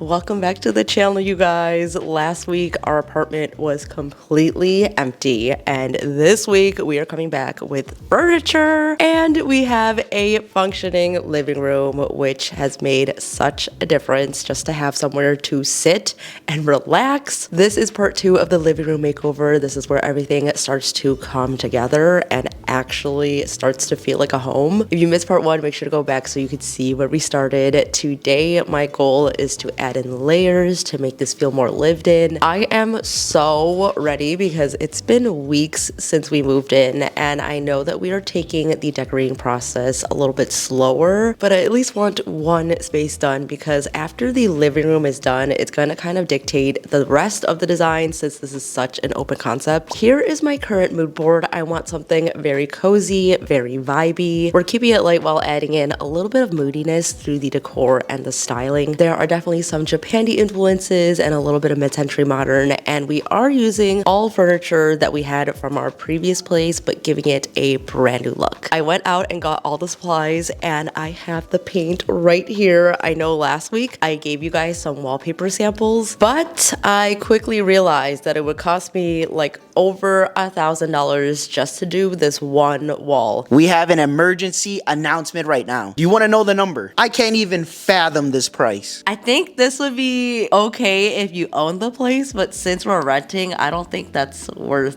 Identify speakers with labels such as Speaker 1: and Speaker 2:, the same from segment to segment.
Speaker 1: Welcome back to the channel, you guys. Last week our apartment was completely empty, and this week we are coming back with furniture, and we have a functioning living room, which has made such a difference just to have somewhere to sit and relax. This is part 2 of the living room makeover. This is where everything starts to come together and actually starts to feel like a home. If you missed part 1, make sure to go back so you could see where we started. Today my goal is to add in layers to make this feel more lived in. I am so ready because it's been weeks since we moved in, and I know that we are taking the decorating process a little bit slower, but I at least want one space done because after the living room is done, it's gonna kind of dictate the rest of the design since this is such an open concept. Here is my current mood board. I want something very cozy, very vibey. We're keeping it light while adding in a little bit of moodiness through the decor and the styling. There are definitely some Japandi influences and a little bit of mid-century modern, and we are using all furniture that we had from our previous place but giving it a brand new look. I went out and got all the supplies, and I have the paint right here. I know last week I gave you guys some wallpaper samples, but I quickly realized that it would cost me like over $1,000 just to do this one wall.
Speaker 2: We have an emergency announcement right now. Do you want to know the number? I can't even fathom this price.
Speaker 1: I think this would be okay if you own the place, but since we're renting, I don't think that's worth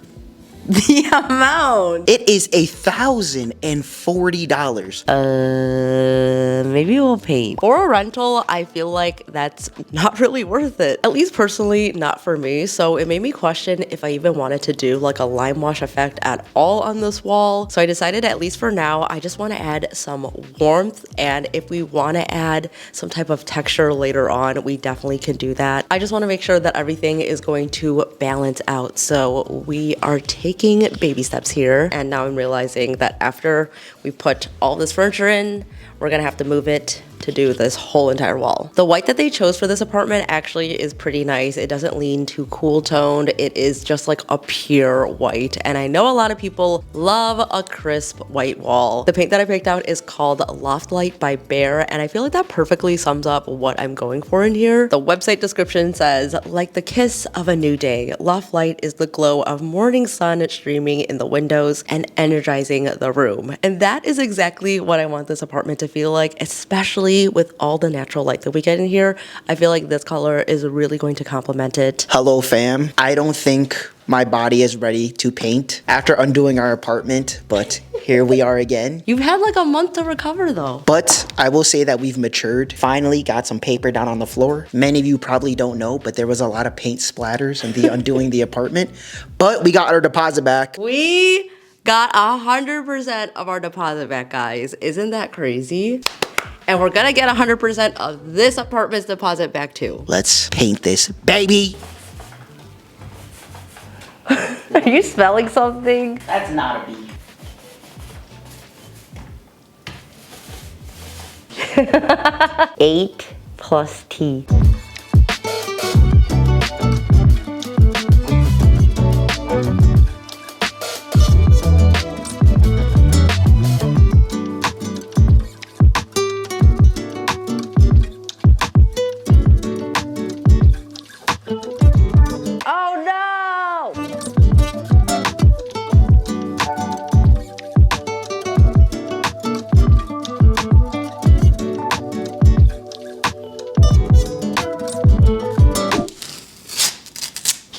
Speaker 1: the amount.
Speaker 2: It is $1,040.
Speaker 1: Maybe we'll paint. For a rental, I feel like that's not really worth it. At least personally, not for me. So it made me question if I even wanted to do like a lime wash effect at all on this wall. So I decided, at least for now, I just want to add some warmth. And if we want to add some type of texture later on, we definitely can do that. I just want to make sure that everything is going to balance out. So we are taking baby steps here, and now I'm realizing that after we put all this furniture in, we're gonna have to move it to do this whole entire wall. The white that they chose for this apartment actually is pretty nice. It doesn't lean too cool toned. It is just like a pure white, and I know a lot of people love a crisp white wall. The paint that I picked out is called Loft Light by Bear, and I feel like that perfectly sums up what I'm going for in here. The website description says, like the kiss of a new day, Loft Light is the glow of morning sun streaming in the windows and energizing the room. And that is exactly what I want this apartment to feel like, especially with all the natural light that we get in here. I feel like this color is really going to complement it.
Speaker 2: Hello, fam. I don't think my body is ready to paint after undoing our apartment, but here we are again.
Speaker 1: You've had like a month to recover though.
Speaker 2: But I will say that we've matured. Finally got some paper down on the floor. Many of you probably don't know, but there was a lot of paint splatters in the undoing the apartment, but we got our deposit back.
Speaker 1: We got 100% of our deposit back, guys. Isn't that crazy? And we're gonna get 100% of this apartment's deposit back too.
Speaker 2: Let's paint this baby.
Speaker 1: Are you smelling something?
Speaker 2: That's not a bee.
Speaker 1: 8 plus T.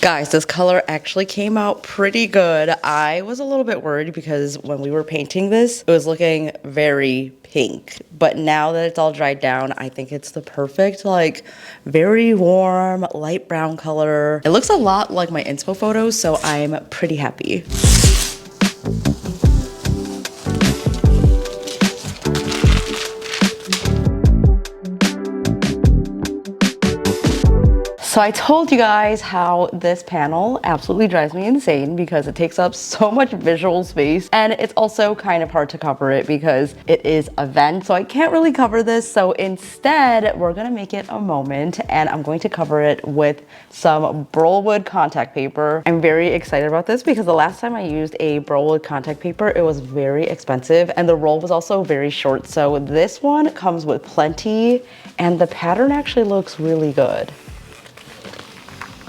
Speaker 1: Guys, this color actually came out pretty good. I was a little bit worried because when we were painting this, it was looking very pink. But now that it's all dried down, I think it's the perfect, like, very warm, light brown color. It looks a lot like my inspo photos, so I'm pretty happy. So I told you guys how this panel absolutely drives me insane because it takes up so much visual space, and it's also kind of hard to cover it because it is a vent, so I can't really cover this. So instead, we're gonna make it a moment, and I'm going to cover it with some Burlwood contact paper. I'm very excited about this because the last time I used a Burlwood contact paper, it was very expensive, and the roll was also very short. So this one comes with plenty, and the pattern actually looks really good.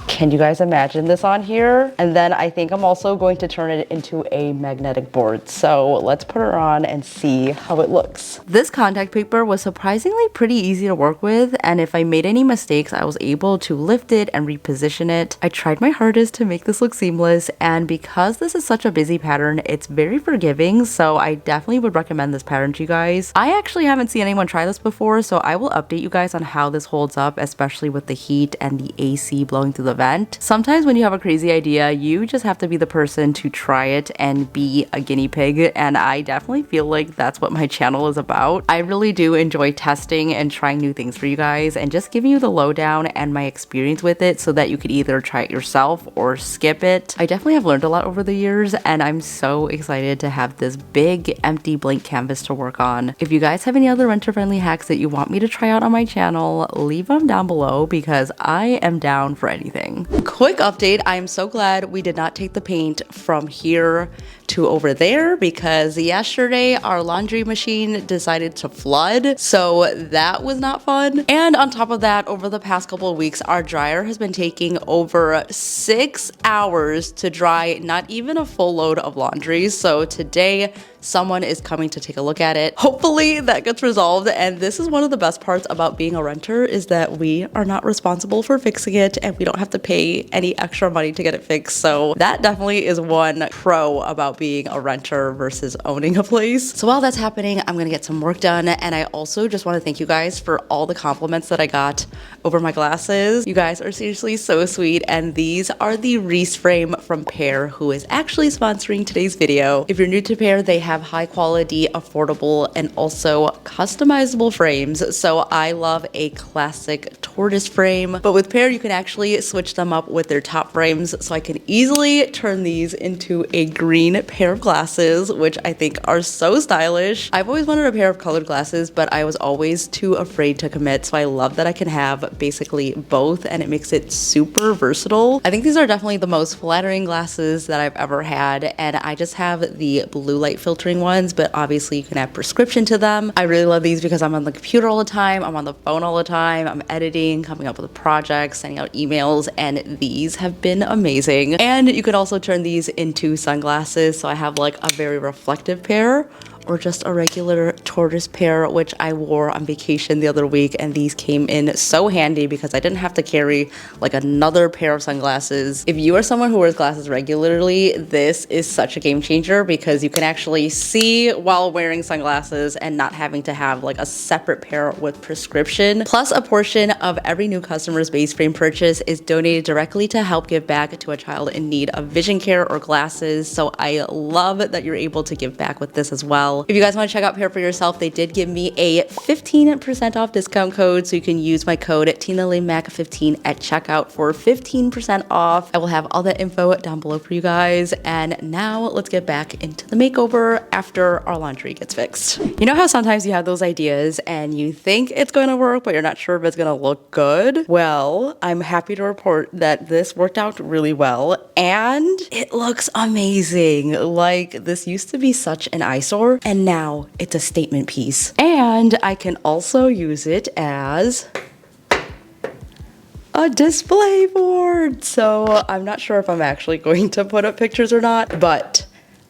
Speaker 1: Can you guys imagine this on here? And then I think I'm also going to turn it into a magnetic board. So let's put her on and see how it looks. This contact paper was surprisingly pretty easy to work with, and if I made any mistakes, I was able to lift it and reposition it. I tried my hardest to make this look seamless, and because this is such a busy pattern, it's very forgiving, so I definitely would recommend this pattern to you guys. I actually haven't seen anyone try this before, so I will update you guys on how this holds up, especially with the heat and the AC blowing through the vent. Sometimes when you have a crazy idea, you just have to be the person to try it and be a guinea pig, and I definitely feel like that's what my channel is about. I really do enjoy testing and trying new things for you guys and just giving you the lowdown and my experience with it so that you could either try it yourself or skip it. I definitely have learned a lot over the years, and I'm so excited to have this big empty blank canvas to work on. If you guys have any other renter-friendly hacks that you want me to try out on my channel, leave them down below because I am down for anything. Quick update, I am so glad we did not take the paint from here to over there because yesterday our laundry machine decided to flood, so that was not fun. And on top of that, over the past couple of weeks, our dryer has been taking over 6 hours to dry not even a full load of laundry. So today, someone is coming to take a look at it. Hopefully that gets resolved, and this is one of the best parts about being a renter is that we are not responsible for fixing it and we don't have to pay any extra money to get it fixed. So that definitely is one pro about being a renter versus owning a place. So while that's happening, I'm gonna get some work done, and I also just want to thank you guys for all the compliments that I got over my glasses. You guys are seriously so sweet, and these are the Reese frame from Pear, who is actually sponsoring today's video. If you're new to Pear, they have high quality, affordable, and also customizable frames. So I love a classic tortoise frame, but with Pear you can actually switch them up with their top frames. So I can easily turn these into a green pair of glasses, which I think are so stylish. I've always wanted a pair of colored glasses, but I was always too afraid to commit. So I love that I can have basically both, and it makes it super versatile. I think these are definitely the most flattering glasses that I've ever had, and I just have the blue light filtering ones, but obviously you can add prescription to them. I really love these because I'm on the computer all the time, I'm on the phone all the time, I'm editing, coming up with projects, sending out emails, and these have been amazing. And you can also turn these into sunglasses, so I have like a very reflective pair or just a regular tortoise pair, which I wore on vacation the other week, and these came in so handy because I didn't have to carry like another pair of sunglasses. If you are someone who wears glasses regularly, this is such a game changer because you can actually see while wearing sunglasses and not having to have like a separate pair with prescription. Plus, a portion of every new customer's base frame purchase is donated directly to help give back to a child in need of vision care or glasses. So I love that you're able to give back with this as well. If you guys want to check out Pear for yourself, they did give me a 15% off discount code, so you can use my code TinaLaneMac15 at checkout for 15% off. I will have all that info down below for you guys. And now let's get back into the makeover after our laundry gets fixed. You know how sometimes you have those ideas and you think it's going to work, but you're not sure if it's going to look good? Well, I'm happy to report that this worked out really well and it looks amazing. Like, this used to be such an eyesore, and now it's a statement piece. And I can also use it as a display board. So I'm not sure if I'm actually going to put up pictures or not, but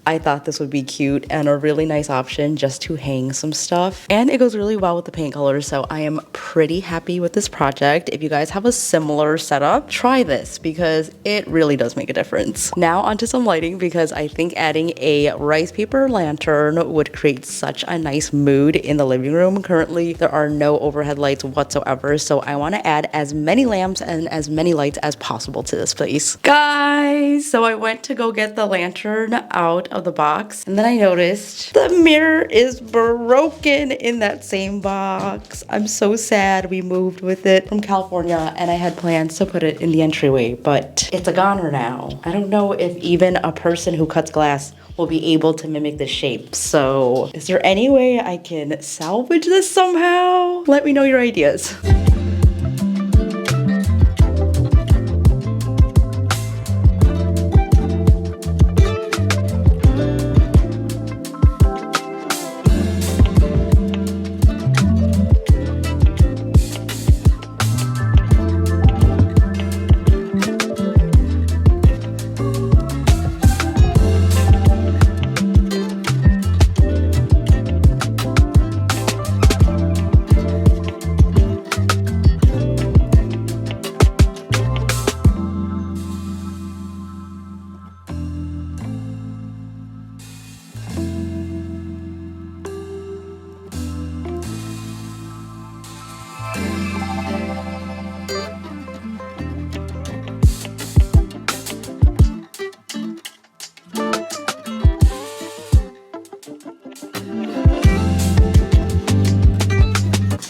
Speaker 1: I thought this would be cute and a really nice option just to hang some stuff. And it goes really well with the paint colors, so I am pretty happy with this project. If you guys have a similar setup, try this because it really does make a difference. Now onto some lighting, because I think adding a rice paper lantern would create such a nice mood in the living room. Currently, there are no overhead lights whatsoever, so I want to add as many lamps and as many lights as possible to this place. Guys, so I went to go get the lantern out of the box. And then I noticed the mirror is broken in that same box. I'm so sad we moved with it from California and I had plans to put it in the entryway, but it's a goner now. I don't know if even a person who cuts glass will be able to mimic the shape. So is there any way I can salvage this somehow? Let me know your ideas.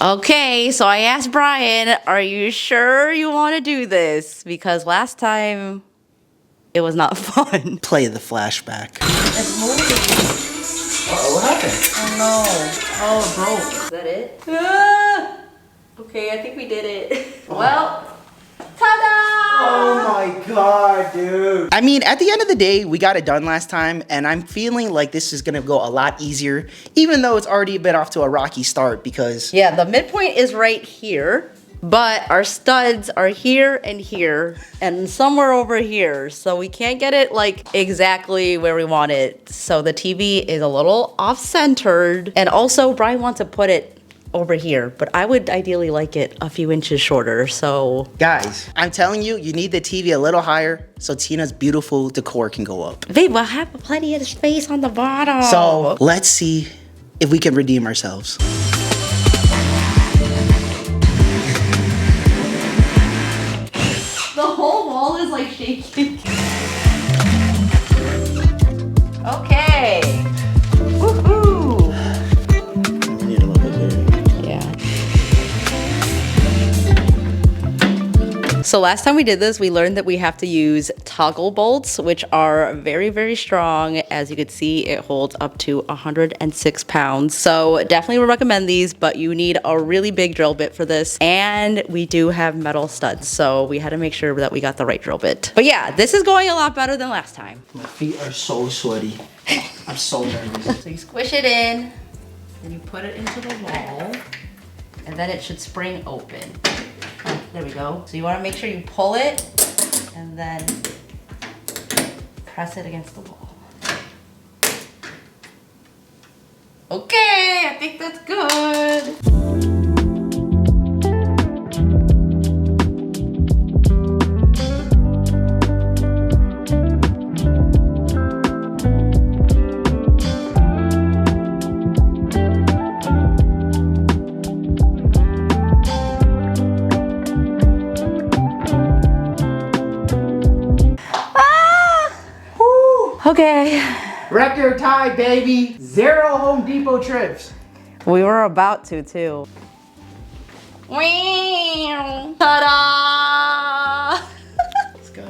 Speaker 1: Okay, so I asked Brian, are you sure you want to do this? Because last time it was not fun.
Speaker 2: Play the flashback.
Speaker 1: It's moving.
Speaker 2: What happened?
Speaker 1: Oh no. Oh, it broke. Is that it? Ah! Okay, I think we did it. Well, ta-da!
Speaker 2: Oh my god, dude. I mean, at the end of the day, we got it done last time, and I'm feeling like this is gonna go a lot easier, even though it's already been off to a rocky start because...
Speaker 1: Yeah, the midpoint is right here, but our studs are here and somewhere over here. So we can't get it like exactly where we want it. So the TV is a little off-centered. And also Brian wants to put it over here, but I would ideally like it a few inches shorter, so.
Speaker 2: Guys, I'm telling you, you need the TV a little higher so Tina's beautiful decor can go up.
Speaker 1: Babe, we'll have plenty of space on the bottom.
Speaker 2: So let's see if we can redeem ourselves.
Speaker 1: The whole wall is like shaking. Okay. Woohoo!
Speaker 2: We need a little bit bigger.
Speaker 1: Yeah. So last time we did this, we learned that we have to use toggle bolts, which are very, very strong. As you can see, it holds up to 106 pounds. So definitely would recommend these, but you need a really big drill bit for this. And we do have metal studs, so we had to make sure that we got the right drill bit. But yeah, this is going a lot better than last time.
Speaker 2: My feet are so sweaty. I'm so nervous.
Speaker 1: So you squish it in, then you put it into the wall, and then it should spring open. Oh, there we go. So you want to make sure you pull it and then press it against the wall. Okay, I think that's good. Okay.
Speaker 2: Record tie, baby. 0 Home Depot trips.
Speaker 1: We were about to, too. Ta-da!
Speaker 2: Let's go.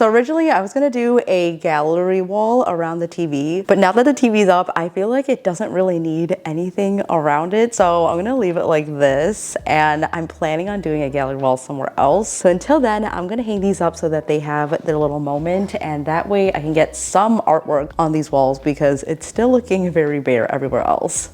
Speaker 1: So originally I was gonna do a gallery wall around the TV, but now that the TV's up, I feel like it doesn't really need anything around it. So I'm gonna leave it like this, and I'm planning on doing a gallery wall somewhere else. So until then, I'm gonna hang these up so that they have their little moment, and that way I can get some artwork on these walls because it's still looking very bare everywhere else.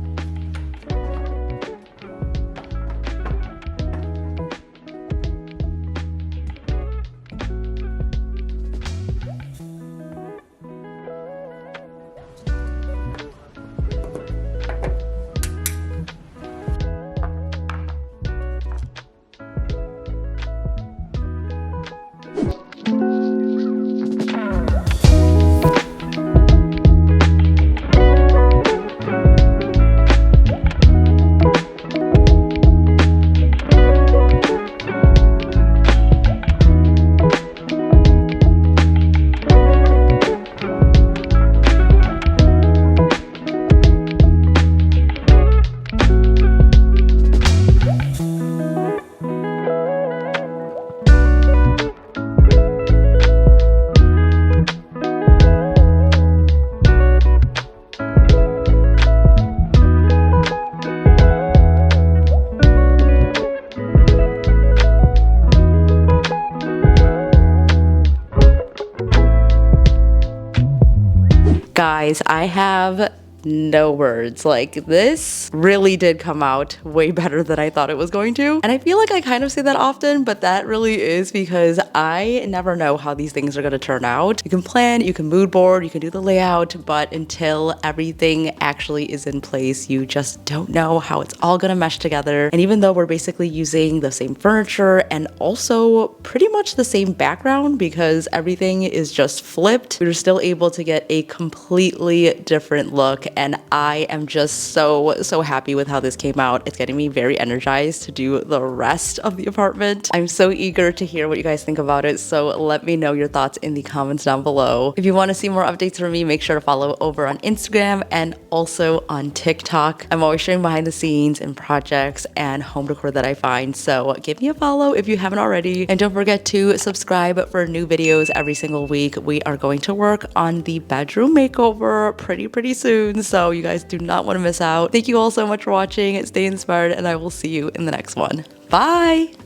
Speaker 1: Guys, I have no words. Like, this really did come out way better than I thought it was going to. And I feel like I kind of say that often, but that really is because I never know how these things are going to turn out. You can plan, you can mood board, you can do the layout, but until everything actually is in place, you just don't know how it's all going to mesh together. And even though we're basically using the same furniture and also pretty much the same background because everything is just flipped, we're still able to get a completely different look. And I am just so happy with how this came out. It's getting me very energized to do the rest of the apartment. I'm so eager to hear what you guys think about it, so let me know your thoughts in the comments down below. If you want to see more updates from me, make sure to follow over on Instagram and also on TikTok. I'm always sharing behind the scenes and projects and home decor that I find, so give me a follow if you haven't already. And don't forget to subscribe for new videos every single week. We are going to work on the bedroom makeover pretty soon, so you guys do not want to miss out. Thank you all so much for watching. Stay inspired, and I will see you in the next one. Bye!